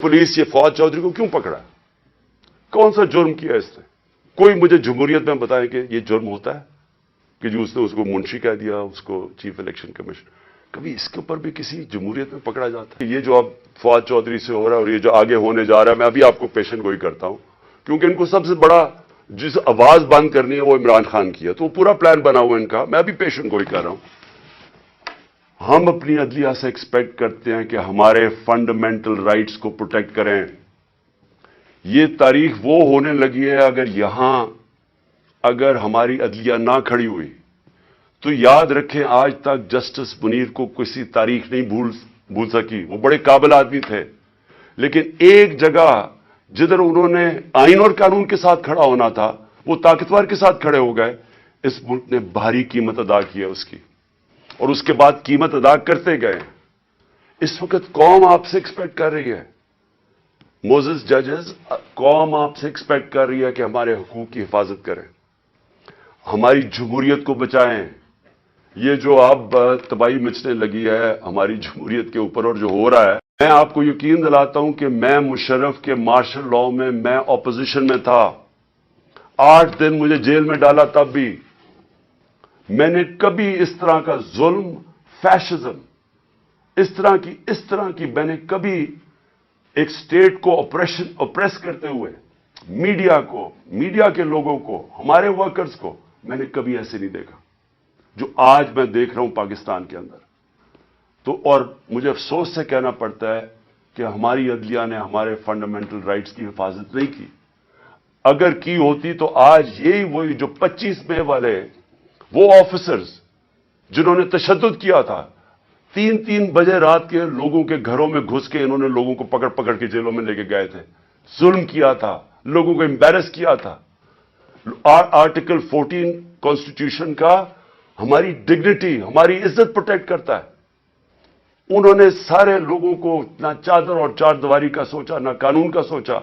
Police ये फौज चौधरी को क्यों पकड़ा? कौन सा जुर्म किया इसने? कोई मुझे जमहूरियत में बताए कि ये जुर्म होता है कि जो उसने उसको मुंशी कह दिया, उसको चीफ इलेक्शन कमीशन? कभी इसके ऊपर भी किसी जमहूरियत में पकड़ा जाता है? ये जो अब फौज चौधरी से हो रहा है और ये जो आगे होने जा रहा है, मैं अभी आपको पेशन गोई करता हूं, क्योंकि इनको सबसे बड़ा जिस आवाज बंद करनी है वो इमरान खान की है, तो पूरा प्लान बना हुआ इनका। मैं अभी पेशन गोई कर रहा हूं। हम अपनी अदलिया से एक्सपेक्ट करते हैं कि हमारे फंडामेंटल राइट्स को प्रोटेक्ट करें। ये तारीख वो होने लगी है, अगर हमारी अदलिया ना खड़ी हुई तो याद रखें, आज तक जस्टिस मुनीर को किसी तारीख नहीं भूल सकी। वो बड़े काबिल आदमी थे, लेकिन एक जगह जिधर उन्होंने आइन और कानून के साथ खड़ा होना था, वो ताकतवर के साथ खड़े हो गए। इस मुल्क ने भारी कीमत अदा की है उसकी, और उसके बाद कीमत अदा करते गए। इस वक्त कौम आपसे एक्सपेक्ट कर रही है, मोजेस जजेस, कौम आपसे एक्सपेक्ट कर रही है कि हमारे हकूक की हिफाजत करें, हमारी जमहूरियत को बचाएं। ये जो अब तबाही मचने लगी है हमारी जमहूरियत के ऊपर और जो हो रहा है, मैं आपको यकीन दिलाता हूं कि मैं मुशर्रफ के मार्शल लॉ में मैं ऑपोजिशन में था। 8 दिन मुझे जेल में डाला, तब भी मैंने कभी इस तरह का जुल्म, फैशिज्म, इस तरह की मैंने कभी एक स्टेट को ऑप्रेस करते हुए मीडिया के लोगों को, हमारे वर्कर्स को, मैंने कभी ऐसे नहीं देखा जो आज मैं देख रहा हूं पाकिस्तान के अंदर। तो और मुझे अफसोस से कहना पड़ता है कि हमारी अदलिया ने हमारे फंडामेंटल राइट्स की हिफाजत नहीं की। अगर की होती तो आज यही वही जो 25 मई वाले वो ऑफिसर्स जिन्होंने तशद्दुद किया था, 3-3 बजे रात के लोगों के घरों में घुस के इन्होंने लोगों को पकड़ पकड़ के जेलों में लेके गए थे, जुल्म किया था, लोगों को एम्बैरस किया था। आर्टिकल 14 कॉन्स्टिट्यूशन का हमारी डिग्निटी, हमारी इज्जत प्रोटेक्ट करता है। उन्होंने सारे लोगों को ना चादर और चारदीवारी का सोचा, ना कानून का सोचा,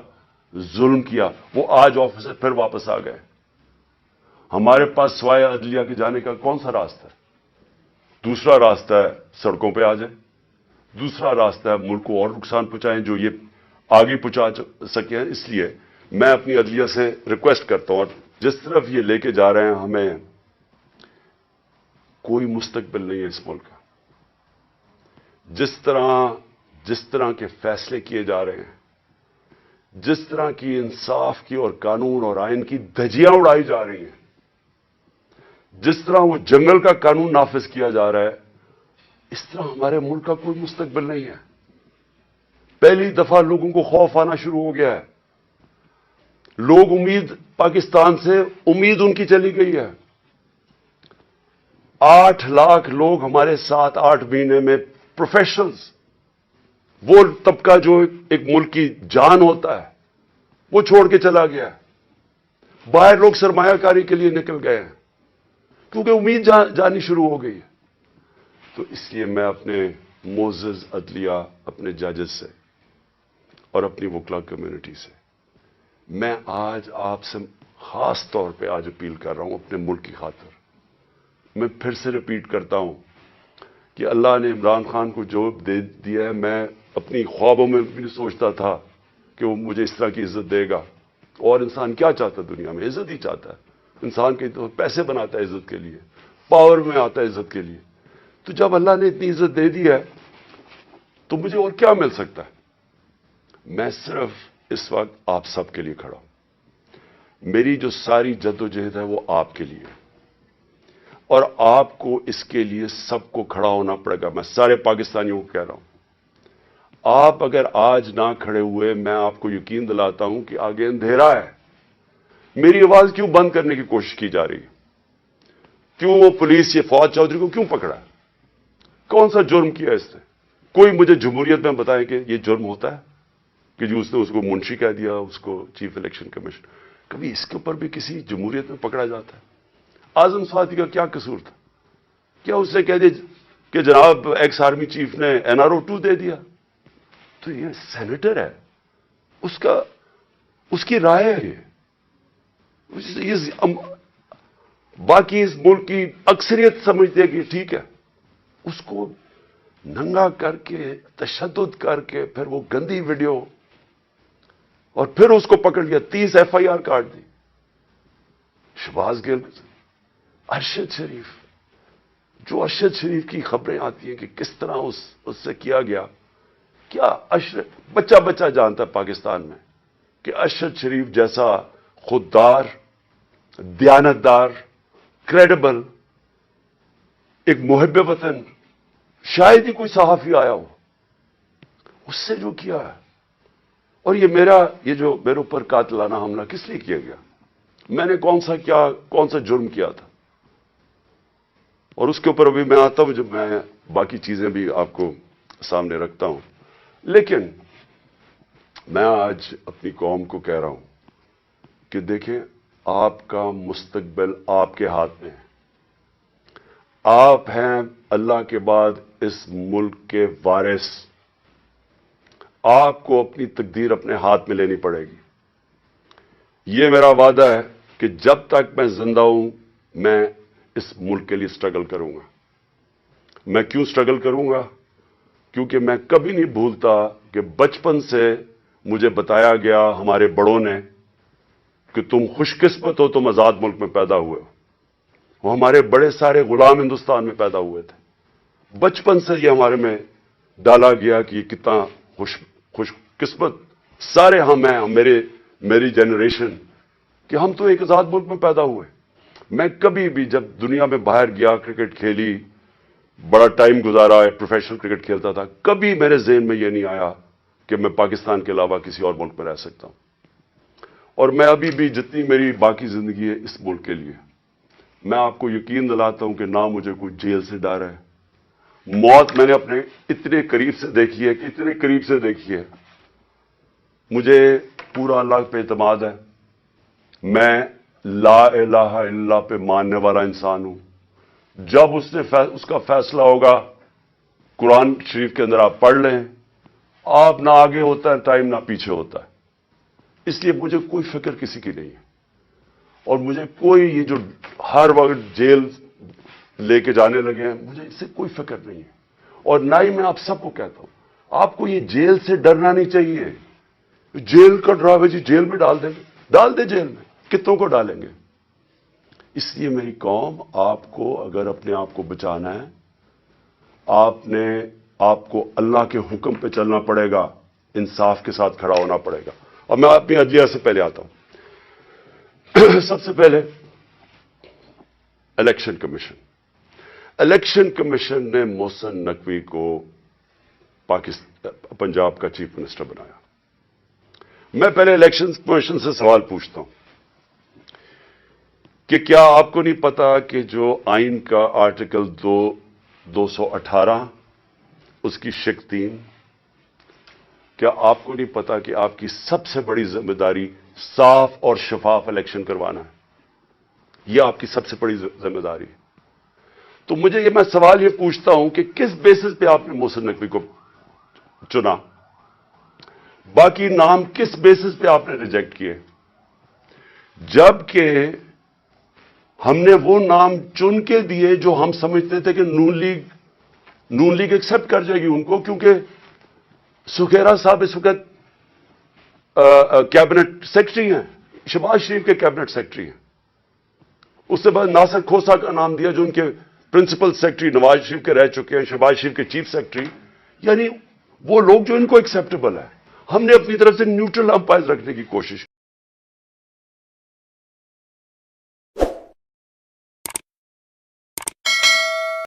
जुल्म किया। वो आज ऑफिसर फिर वापस आ गए। हमारे पास सिवाय अदलिया के जाने का कौन सा रास्ता है? दूसरा रास्ता है सड़कों पे आ जाए, दूसरा रास्ता है मुल्क को और नुकसान पहुंचाएं जो ये आगे पहुंचा सके। इसलिए मैं अपनी अदलिया से रिक्वेस्ट करता हूं, और जिस तरफ ये लेके जा रहे हैं, हमें कोई मुस्तकबिल नहीं है इस मुल्क का। जिस तरह के फैसले किए जा रहे हैं, जिस तरह की इंसाफ की और कानून और आइन की धज्जियां उड़ाई जा रही हैं, जिस तरह वो जंगल का कानून नाफिज किया जा रहा है, इस तरह हमारे मुल्क का कोई मुस्तकबिल नहीं है। पहली दफा लोगों को खौफ आना शुरू हो गया है। लोग पाकिस्तान से उम्मीद उनकी चली गई है। 8 लाख लोग हमारे साथ 8 महीने में, प्रोफेशनल्स, वो तबका जो एक मुल्क की जान होता है, वो छोड़ के चला गया है। बाहर लोग सरमायाकारी के लिए निकल गए हैं क्योंकि उम्मीद जानी शुरू हो गई है। तो इसलिए मैं अपने मोअज़्ज़ज़ अदलिया, अपने जजेस से और अपनी वकला कम्युनिटी से मैं आज आपसे खास तौर पे आज अपील कर रहा हूं अपने मुल्क की खातिर। मैं फिर से रिपीट करता हूं कि अल्लाह ने इमरान खान को जो दे दिया है, मैं अपनी ख्वाबों में भी नहीं सोचता था कि वो मुझे इस तरह की इज्जत देगा। और इंसान क्या चाहता है दुनिया में? इज्जत ही चाहता है। इंसान के तो पैसे बनाता है इज्जत के लिए, पावर में आता है इज्जत के लिए। तो जब अल्लाह ने इतनी इज्जत दे दी है तो मुझे और क्या मिल सकता है? मैं सिर्फ इस वक्त आप सबके लिए खड़ा हूं। मेरी जो सारी जद्दोजहद है वो आपके लिए, और आपको इसके लिए सबको खड़ा होना पड़ेगा। मैं सारे पाकिस्तानियों को कह रहा हूं, आप अगर आज ना खड़े हुए, मैं आपको यकीन दिलाता हूं कि आगे अंधेरा है। मेरी आवाज क्यों बंद करने की कोशिश की जा रही है? क्यों वो पुलिस ये फौज चौधरी को क्यों पकड़ा? कौन सा जुर्म किया इसने? कोई मुझे जमहूरियत में बताए कि ये जुर्म होता है कि जो उसने उसको मुंशी कह दिया, उसको चीफ इलेक्शन कमीशन? कभी इसके ऊपर भी किसी जमहूरियत में पकड़ा जाता है? आजम स्वाति का क्या कसूर था? क्या उसने कह दिया कि जनाब एक्स आर्मी चीफ ने NRO 2 दे दिया? तो ये सेनेटर है, उसकी राय है ये। बाकी इस मुल्क की अक्सरियत समझती है कि ठीक है। उसको नंगा करके, तशद्दुद करके, फिर वो गंदी वीडियो اور پھر اس کو پکڑ لیا, 30 FIR کاٹ دی. شہباز گل, ارشد شریف, جو ارشد شریف کی خبریں آتی ہیں کہ کس طرح اس سے کیا گیا, کیا بچہ بچہ جانتا ہے پاکستان میں کہ ارشد شریف جیسا خوددار, دیانتدار, کریڈیبل, ایک محب وطن شاید ہی کوئی صحافی آیا ہو, اس سے جو کیا ہے. اور یہ جو میرے اوپر قاتلانہ حملہ کس لیے کیا گیا, میں نے کون سا جرم کیا تھا, اور اس کے اوپر ابھی میں آتا ہوں جب میں باقی چیزیں بھی آپ کو سامنے رکھتا ہوں. لیکن میں آج اپنی قوم کو کہہ رہا ہوں کہ دیکھیں, آپ کا مستقبل آپ کے ہاتھ میں ہے. آپ ہیں اللہ کے بعد اس ملک کے وارث. آپ کو اپنی تقدیر اپنے ہاتھ میں لینی پڑے گی. یہ میرا وعدہ ہے کہ جب تک میں زندہ ہوں میں اس ملک کے لیے سٹرگل کروں گا. میں کیوں سٹرگل کروں گا؟ کیونکہ میں کبھی نہیں بھولتا کہ بچپن سے مجھے بتایا گیا ہمارے بڑوں نے کہ تم خوش قسمت ہو, تم آزاد ملک میں پیدا ہوئے ہو. وہ ہمارے بڑے سارے غلام ہندوستان میں پیدا ہوئے تھے. بچپن سے یہ ہمارے میں ڈالا گیا کہ یہ کتنا خوش قسمت سارے ہم ہیں, میری جنریشن, کہ ہم تو ایک آزاد ملک میں پیدا ہوئے. میں کبھی بھی جب دنیا میں باہر گیا, کرکٹ کھیلی, بڑا ٹائم گزارا ہے, پروفیشنل کرکٹ کھیلتا تھا, کبھی میرے ذہن میں یہ نہیں آیا کہ میں پاکستان کے علاوہ کسی اور ملک میں رہ سکتا ہوں. اور میں ابھی بھی جتنی میری باقی زندگی ہے اس ملک کے لیے, میں آپ کو یقین دلاتا ہوں کہ نہ مجھے کوئی جیل سے ڈر ہے. موت میں نے اپنے اتنے قریب سے دیکھی ہے کہ اتنے قریب سے دیکھی ہے. مجھے پورا اللہ پہ اعتماد ہے. میں لا الہ الا اللہ پہ ماننے والا انسان ہوں. جب اس کا فیصلہ ہوگا, قرآن شریف کے اندر آپ پڑھ لیں, آپ نہ آگے ہوتا ہے ٹائم نہ پیچھے ہوتا ہے. اس لیے مجھے کوئی فکر کسی کی نہیں ہے. اور مجھے کوئی یہ جو ہر وقت جیل لے کے جانے لگے ہیں, مجھے اس سے کوئی فکر نہیں ہے. اور نہ ہی میں آپ سب کو کہتا ہوں, آپ کو یہ جیل سے ڈرنا نہیں چاہیے. جیل کا ڈراوے جی جیل میں ڈال دیں جیل میں, کتوں کو ڈالیں گے. اس لیے میری قوم, آپ کو اگر اپنے آپ کو بچانا ہے, آپ کو اللہ کے حکم پہ چلنا پڑے گا, انصاف کے ساتھ کھڑا ہونا پڑے گا. اور میں اپنی عدلیہ سے پہلے آتا ہوں. سب سے پہلے الیکشن کمیشن نے محسن نقوی کو پنجاب کا چیف منسٹر بنایا. میں پہلے الیکشن کمیشن سے سوال پوچھتا ہوں کہ کیا آپ کو نہیں پتا کہ جو آئین کا آرٹیکل 218 اس کی شق 3, کیا آپ کو نہیں پتا کہ آپ کی سب سے بڑی ذمہ داری صاف اور شفاف الیکشن کروانا ہے؟ یہ آپ کی سب سے بڑی ذمہ داری ہے. تو مجھے میں سوال یہ پوچھتا ہوں کہ کس بیسس پہ آپ نے محسن نقوی کو چنا؟ باقی نام کس بیسس پہ آپ نے ریجیکٹ کیے؟ جبکہ ہم نے وہ نام چن کے دیے جو ہم سمجھتے تھے کہ نون لیگ ایکسپٹ کر جائے گی ان کو, کیونکہ سکھیرا صاحب اس وقت کیبنٹ سیکرٹری ہیں, شہباز شریف کے کیبنٹ سیکرٹری ہیں. اس سے بعد ناصر کھوسہ کا نام دیا جو ان کے پرنسپل سیکرٹری نواز شریف کے رہ چکے ہیں, شہباز شریف کے چیف سیکرٹری. یعنی وہ لوگ جو ان کو ایکسیپٹیبل ہے. ہم نے اپنی طرف سے نیوٹرل امپائر رکھنے کی کوشش